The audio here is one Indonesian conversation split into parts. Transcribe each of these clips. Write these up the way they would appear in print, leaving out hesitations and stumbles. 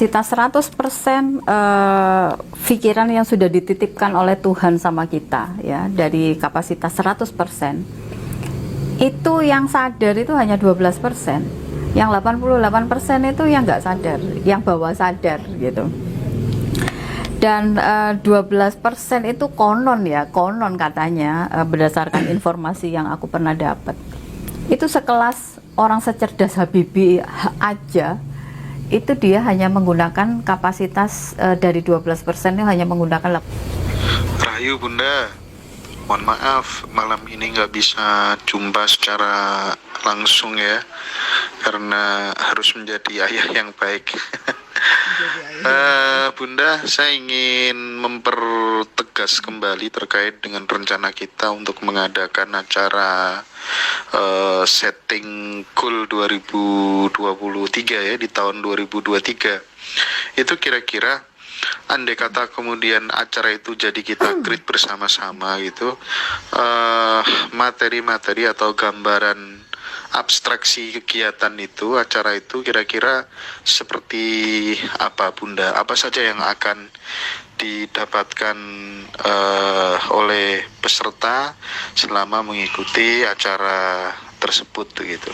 Kita 100% pikiran yang sudah dititipkan oleh Tuhan sama kita ya, dari kapasitas 100%. Itu yang sadar itu hanya 12%. Yang 88% itu yang nggak sadar, yang bawah sadar gitu. Dan 12% itu konon ya, konon katanya berdasarkan informasi yang aku pernah dapat. Itu sekelas orang secerdas Habibie aja, itu dia hanya menggunakan kapasitas dari 12% itu hanya menggunakan. Rahayu Bunda, mohon maaf malam ini nggak bisa jumpa secara langsung ya, karena harus menjadi ayah yang baik. Bunda, saya ingin mempertegas kembali terkait dengan rencana kita untuk mengadakan acara setting goal 2023 ya, di tahun 2023. Itu kira-kira andai kata kemudian acara itu jadi kita create bersama-sama gitu, materi-materi atau gambaran abstraksi kegiatan itu, acara itu kira-kira seperti apa Bunda? Apa saja yang akan didapatkan oleh peserta selama mengikuti acara tersebut gitu?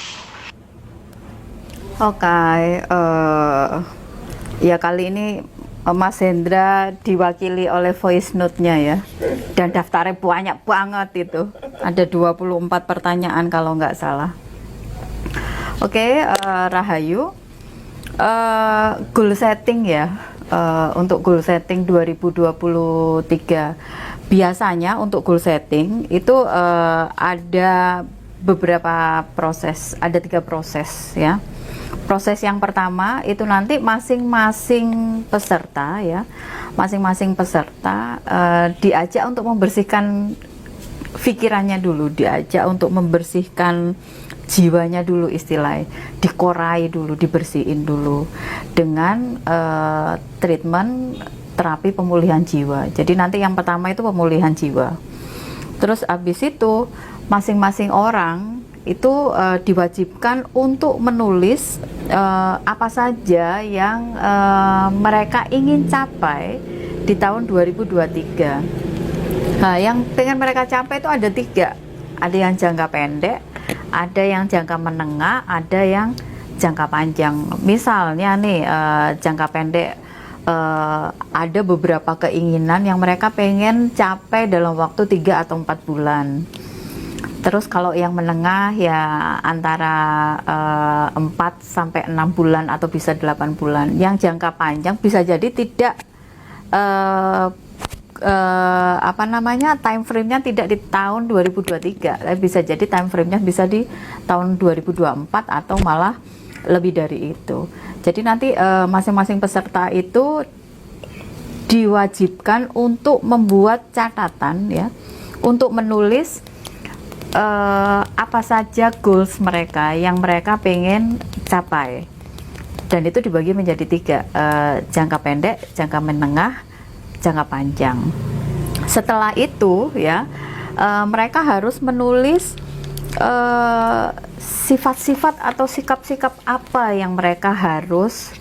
Oke, ya kali ini Mas Hendra diwakili oleh voice note-nya ya, dan daftarnya banyak banget itu, ada 24 pertanyaan kalau nggak salah. Oke, Rahayu, goal setting ya, untuk goal setting 2023. Biasanya untuk goal setting itu ada beberapa proses, ada 3 proses ya. Proses yang pertama itu nanti masing-masing peserta ya, masing-masing peserta diajak untuk membersihkan pikirannya dulu, diajak untuk membersihkan jiwanya dulu, istilahnya dikorai dulu, dibersihin dulu dengan treatment terapi pemulihan jiwa. Jadi nanti yang pertama itu pemulihan jiwa. Terus habis itu masing-masing orang itu diwajibkan untuk menulis apa saja yang mereka ingin capai di tahun 2023. Nah, yang pengen mereka capai itu ada 3. Ada yang jangka pendek, ada yang jangka menengah, ada yang jangka panjang. Misalnya nih, jangka pendek, ada beberapa keinginan yang mereka pengen capai dalam waktu 3 atau 4 bulan. Terus kalau yang menengah ya antara 4 sampai 6 bulan atau bisa 8 bulan. Yang jangka panjang bisa jadi tidak time frame-nya tidak di tahun 2023, tapi bisa jadi time frame-nya bisa di tahun 2024 atau malah lebih dari itu. Jadi nanti masing-masing peserta itu diwajibkan untuk membuat catatan ya, untuk menulis apa saja goals mereka yang mereka pengen capai, dan itu dibagi menjadi 3, jangka pendek, jangka menengah, jangka panjang. Setelah itu ya, mereka harus menulis sifat-sifat atau sikap-sikap apa yang mereka harus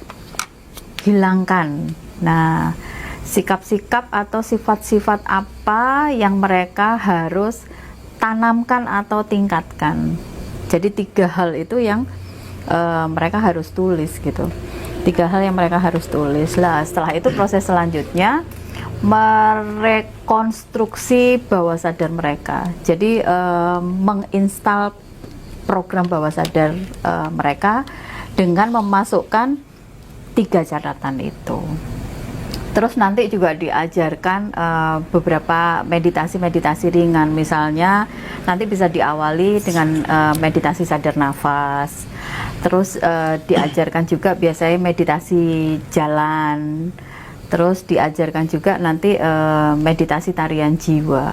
hilangkan. Nah, sikap-sikap atau sifat-sifat apa yang mereka harus tanamkan atau tingkatkan. Jadi 3 hal itu yang mereka harus tulis gitu. 3 hal yang mereka harus tulis. Lah, setelah itu proses selanjutnya merekonstruksi bawah sadar mereka. Jadi menginstal program bawah sadar mereka dengan memasukkan 3 catatan itu. Terus nanti juga diajarkan beberapa meditasi-meditasi ringan. Misalnya nanti bisa diawali dengan meditasi sadar nafas. Terus diajarkan juga biasanya meditasi jalan. Terus diajarkan juga nanti meditasi tarian jiwa.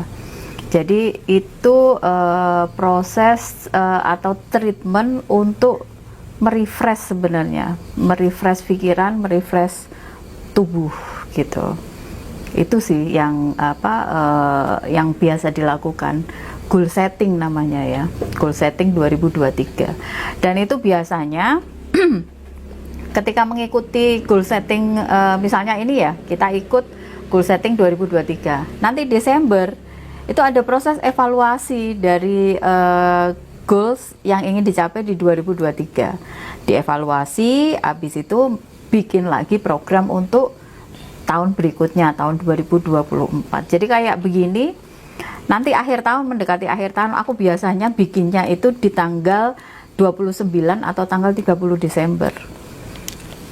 Jadi itu proses atau treatment untuk merefresh sebenarnya, merefresh pikiran, merefresh tubuh gitu. Itu sih yang yang biasa dilakukan, goal setting namanya ya, goal setting 2023. Dan itu biasanya ketika mengikuti goal setting, misalnya ini ya, kita ikut goal setting 2023. Nanti Desember itu ada proses evaluasi dari goals yang ingin dicapai di 2023. Dievaluasi, habis itu bikin lagi program untuk tahun berikutnya, tahun 2024. Jadi kayak begini, nanti akhir tahun, mendekati akhir tahun, aku biasanya bikinnya itu di tanggal 29 atau tanggal 30 Desember.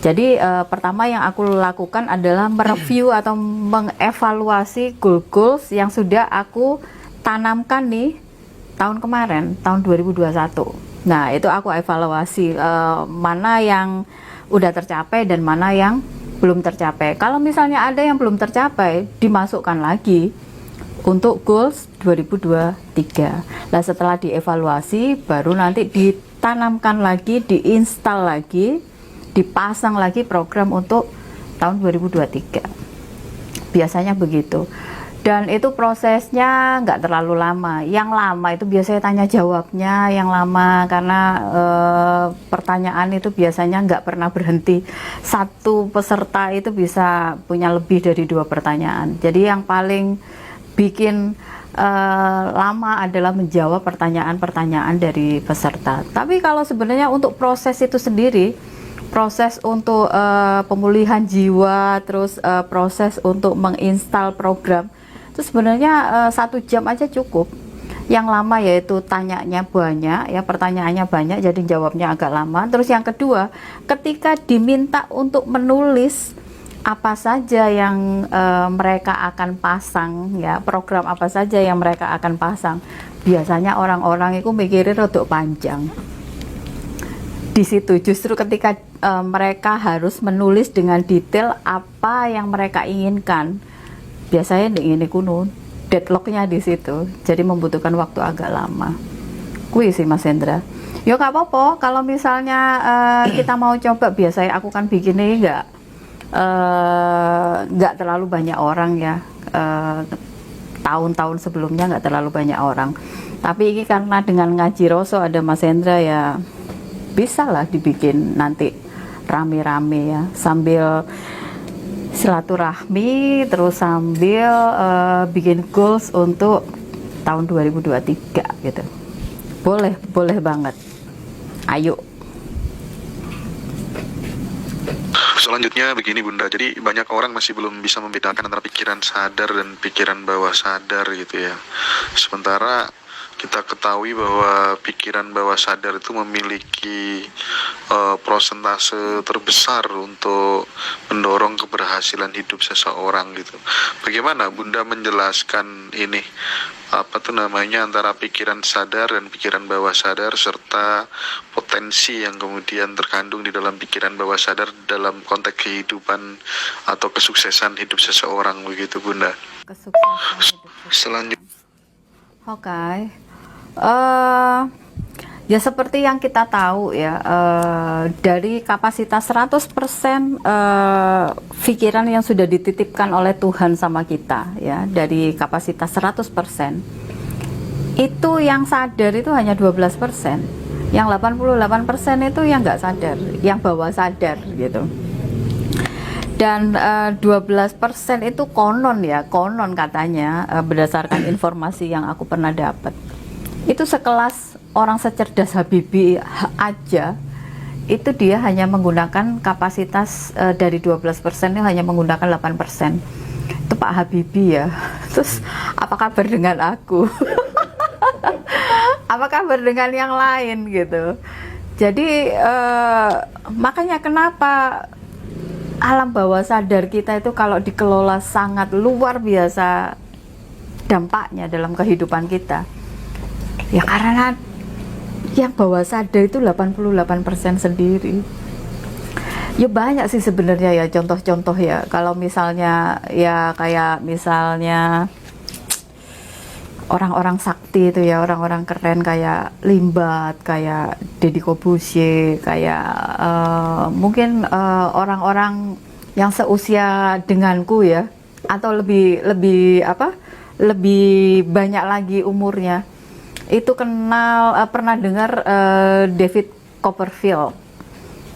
Jadi pertama yang aku lakukan adalah mereview atau mengevaluasi goals yang sudah aku tanamkan nih tahun kemarin, tahun 2021. Nah, itu aku evaluasi mana yang udah tercapai dan mana yang belum tercapai. Kalau misalnya ada yang belum tercapai, dimasukkan lagi untuk goals 2023. Nah, setelah dievaluasi, baru nanti ditanamkan lagi, diinstal lagi, dipasang lagi program untuk tahun 2023. Biasanya begitu. Dan itu prosesnya nggak terlalu lama. Yang lama itu biasanya tanya jawabnya yang lama, karena pertanyaan itu biasanya nggak pernah berhenti. Satu peserta itu bisa punya lebih dari 2 pertanyaan. Jadi yang paling bikin lama adalah menjawab pertanyaan-pertanyaan dari peserta. Tapi kalau sebenarnya untuk proses itu sendiri, proses untuk pemulihan jiwa, terus proses untuk menginstal program, itu sebenarnya 1 jam aja cukup. Yang lama yaitu tanyanya banyak, ya pertanyaannya banyak, jadi jawabnya agak lama. Terus yang kedua, ketika diminta untuk menulis apa saja yang mereka akan pasang, ya program apa saja yang mereka akan pasang, biasanya orang-orang itu mikirin rodok panjang. Di situ justru ketika mereka harus menulis dengan detail apa yang mereka inginkan, biasanya ini kuno deadlocknya di situ, jadi membutuhkan waktu agak lama. Kui sih Mas Hendra. Yo nggak apa-apa kalau misalnya kita mau coba. Biasanya aku kan bikin ini nggak terlalu banyak orang ya. Tahun-tahun sebelumnya nggak terlalu banyak orang. Tapi ini karena dengan ngaji Roso ada Mas Hendra, ya bisa lah dibikin nanti rame-rame ya, sambil silaturahmi, terus sambil bikin goals untuk tahun 2023 gitu. Boleh banget. Ayo. Selanjutnya begini Bunda, jadi banyak orang masih belum bisa membedakan antara pikiran sadar dan pikiran bawah sadar gitu ya. Sementara kita ketahui bahwa pikiran bawah sadar itu memiliki prosentase terbesar untuk mendorong keberhasilan hidup seseorang gitu. Bagaimana Bunda menjelaskan ini, antara pikiran sadar dan pikiran bawah sadar, serta potensi yang kemudian terkandung di dalam pikiran bawah sadar dalam konteks kehidupan atau kesuksesan hidup seseorang begitu Bunda. Kesuksesan hidup. Selanjutnya. Oke. Ya seperti yang kita tahu ya, dari kapasitas 100% pikiran yang sudah dititipkan oleh Tuhan sama kita ya, dari kapasitas 100%, itu yang sadar itu hanya 12%. Yang 88% itu yang nggak sadar, yang bawah sadar gitu. Dan 12% itu konon katanya, berdasarkan informasi yang aku pernah dapat, itu sekelas orang secerdas Habibie aja, itu dia hanya menggunakan kapasitas dari 12% itu hanya menggunakan 8%. Itu Pak Habibie ya. Terus apa kabar dengan aku? Apa kabar dengan yang lain gitu. Jadi makanya kenapa alam bawah sadar kita itu kalau dikelola sangat luar biasa dampaknya dalam kehidupan kita. Ya karena yang bawah sadar itu 88% sendiri. Ya banyak sih sebenarnya ya contoh-contoh ya. Kalau misalnya ya kayak misalnya orang-orang sakti itu ya, orang-orang keren kayak Limbat, kayak Deddy Corbuzier, kayak mungkin orang-orang yang seusia denganku ya, atau lebih banyak lagi umurnya. Itu pernah dengar David Copperfield.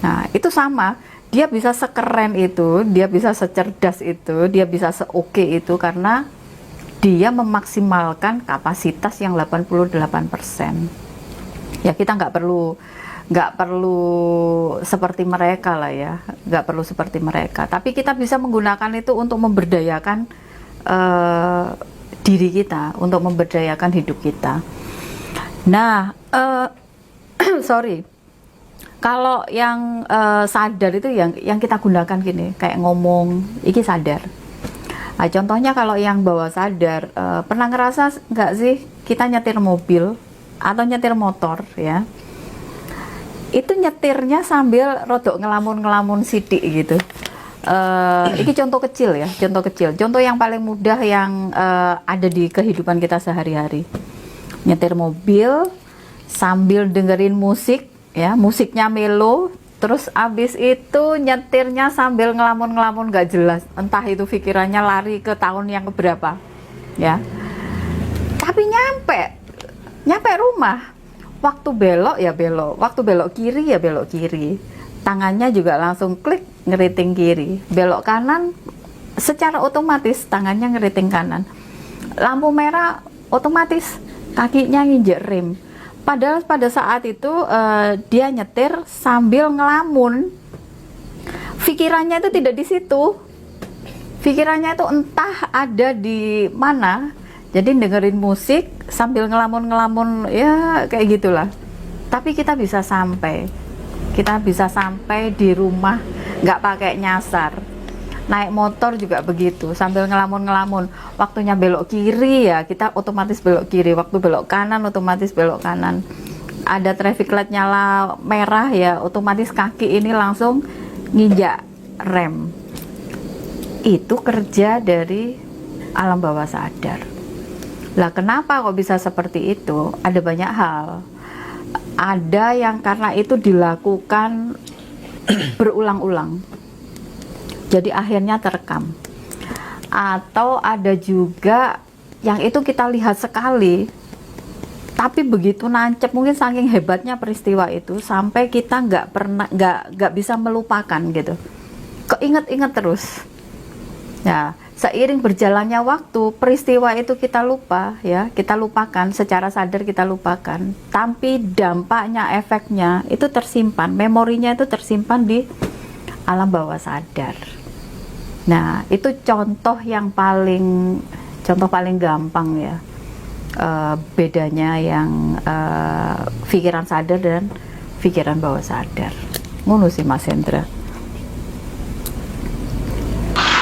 Nah, itu sama. dia bisa sekeren itu, dia bisa secerdas itu, dia bisa seoke itu karena dia memaksimalkan kapasitas yang 88%. Ya kita nggak perlu seperti mereka lah ya, nggak perlu seperti mereka. Tapi kita bisa menggunakan itu untuk memberdayakan diri kita, untuk memberdayakan hidup kita. Nah, sorry. Kalau yang sadar itu yang kita gunakan gini, kayak ngomong, iki sadar. Nah, contohnya kalau yang bawah sadar, pernah ngerasa nggak sih kita nyetir mobil atau nyetir motor ya? Itu nyetirnya sambil rodok ngelamun-ngelamun sidik gitu. Ini contoh kecil ya, contoh kecil. Contoh yang paling mudah yang ada di kehidupan kita sehari-hari. Nyetir mobil sambil dengerin musik. Ya, musiknya melo, terus abis itu nyetirnya sambil ngelamun-ngelamun gak jelas, entah itu pikirannya lari ke tahun yang keberapa, ya. Tapi nyampe rumah, waktu belok ya belok, waktu belok kiri ya belok kiri, tangannya juga langsung klik ngeriting kiri, belok kanan, secara otomatis tangannya ngeriting kanan, lampu merah otomatis kakinya nginjek rem. Padahal pada saat itu dia nyetir sambil ngelamun, pikirannya itu tidak di situ, pikirannya itu entah ada di mana. Jadi dengerin musik sambil ngelamun-ngelamun ya kayak gitulah. Tapi kita bisa sampai di rumah nggak pakai nyasar. Naik motor juga begitu, sambil ngelamun-ngelamun. Waktunya belok kiri ya, kita otomatis belok kiri. Waktu belok kanan, otomatis belok kanan. Ada traffic light nyala merah ya, otomatis kaki ini langsung nginjak rem. Itu kerja dari alam bawah sadar. Lah kenapa kok bisa seperti itu? Ada banyak hal. Ada yang karena itu dilakukan berulang-ulang. Jadi akhirnya terekam. Atau ada juga yang itu kita lihat sekali, tapi begitu nancep, mungkin saking hebatnya peristiwa itu sampai kita nggak bisa melupakan gitu. Keinget-inget terus. Ya, seiring berjalannya waktu, peristiwa itu kita lupa ya, kita lupakan, secara sadar kita lupakan. Tapi dampaknya, efeknya itu tersimpan, memorinya itu tersimpan di alam bawah sadar. Nah, itu contoh paling gampang ya, bedanya yang pikiran sadar dan pikiran bawah sadar. Ngono sih Mas Hendra.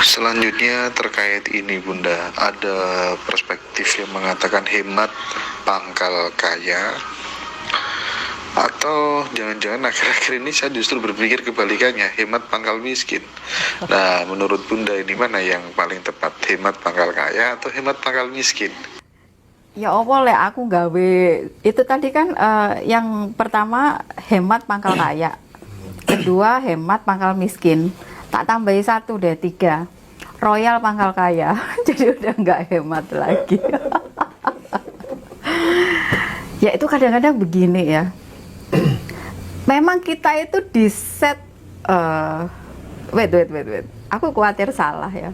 Selanjutnya terkait ini Bunda, ada perspektif yang mengatakan hemat pangkal kaya. Atau jangan-jangan akhir-akhir ini saya justru berpikir kebalikannya, hemat pangkal miskin. Nah, menurut Bunda ini mana yang paling tepat, hemat pangkal kaya atau hemat pangkal miskin? Ya boleh aku gawe itu tadi kan yang pertama hemat pangkal kaya, kedua hemat pangkal miskin, tak tambahi 1 deh, 3 royal pangkal kaya. Jadi udah nggak hemat lagi. Ya itu kadang-kadang begini ya. Memang kita itu di set wait. Aku khawatir salah ya.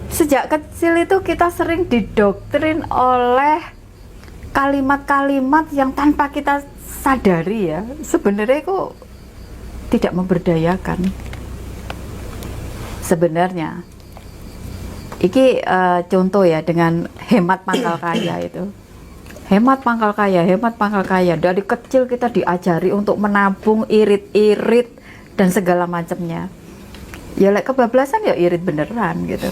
Sejak kecil itu kita sering didoktrin oleh kalimat-kalimat yang tanpa kita sadari ya. Sebenarnya itu tidak memberdayakan. Sebenarnya. Iki contoh ya dengan hemat pangkal kaya itu. Hemat pangkal kaya. Dari kecil kita diajari untuk menabung, irit-irit dan segala macamnya. Ya kebablasan ya irit beneran gitu.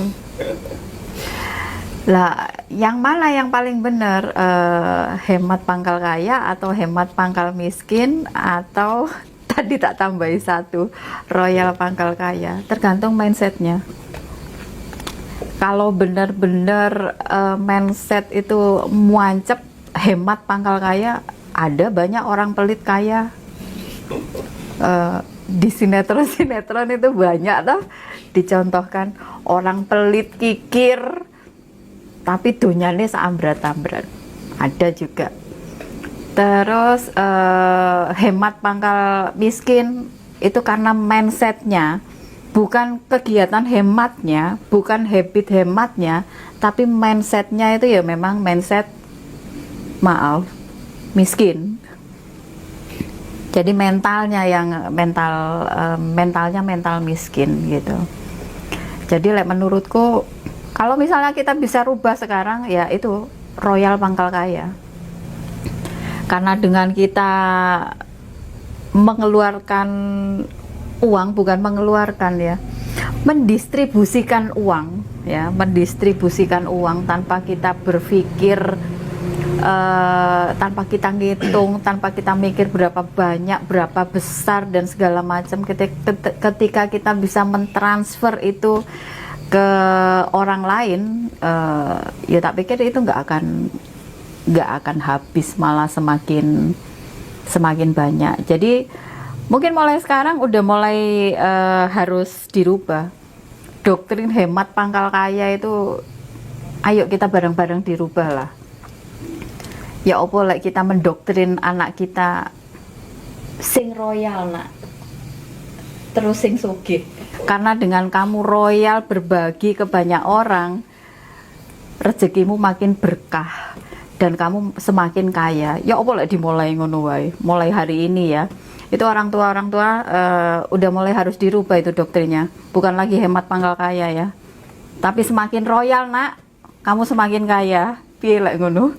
Lah, yang mana yang paling benar? Hemat pangkal kaya atau hemat pangkal miskin atau tadi tak tambahi 1 royal pangkal kaya? Tergantung mindsetnya. Kalau benar-benar mindset itu muancep hemat pangkal kaya, ada banyak orang pelit kaya. Di sinetron itu banyak tuh dicontohkan orang pelit kikir tapi dunyane seambrat-ambrat, ada juga. Terus hemat pangkal miskin itu karena mindsetnya, bukan kegiatan hematnya, bukan habit hematnya, tapi mindsetnya itu ya memang mindset, maaf, miskin. Jadi mentalnya yang mental miskin gitu. Jadi menurutku kalau misalnya kita bisa rubah sekarang, ya itu royal pangkal kaya. Karena dengan kita mengeluarkan uang, bukan mengeluarkan ya, mendistribusikan uang ya, mendistribusikan uang tanpa kita berpikir, tanpa kita ngitung, tanpa kita mikir berapa banyak, berapa besar dan segala macam. Ketika kita bisa mentransfer itu ke orang lain, ya tak pikir itu nggak akan habis, malah semakin banyak. Jadi mungkin mulai sekarang udah mulai harus dirubah doktrin hemat pangkal kaya itu. Ayo kita bareng-bareng dirubah lah. Ya opo lek kita mendoktrin anak kita sing royal nak, terus sing sugih. Karena dengan kamu royal berbagi ke banyak orang, rezekimu makin berkah dan kamu semakin kaya. Ya opo lek dimulai ngono wae, mulai hari ini ya. Itu orang tua udah mulai harus dirubah itu doktrinnya. Bukan lagi hemat pangkal kaya ya, tapi semakin royal nak, kamu semakin kaya. Piye lek ngono?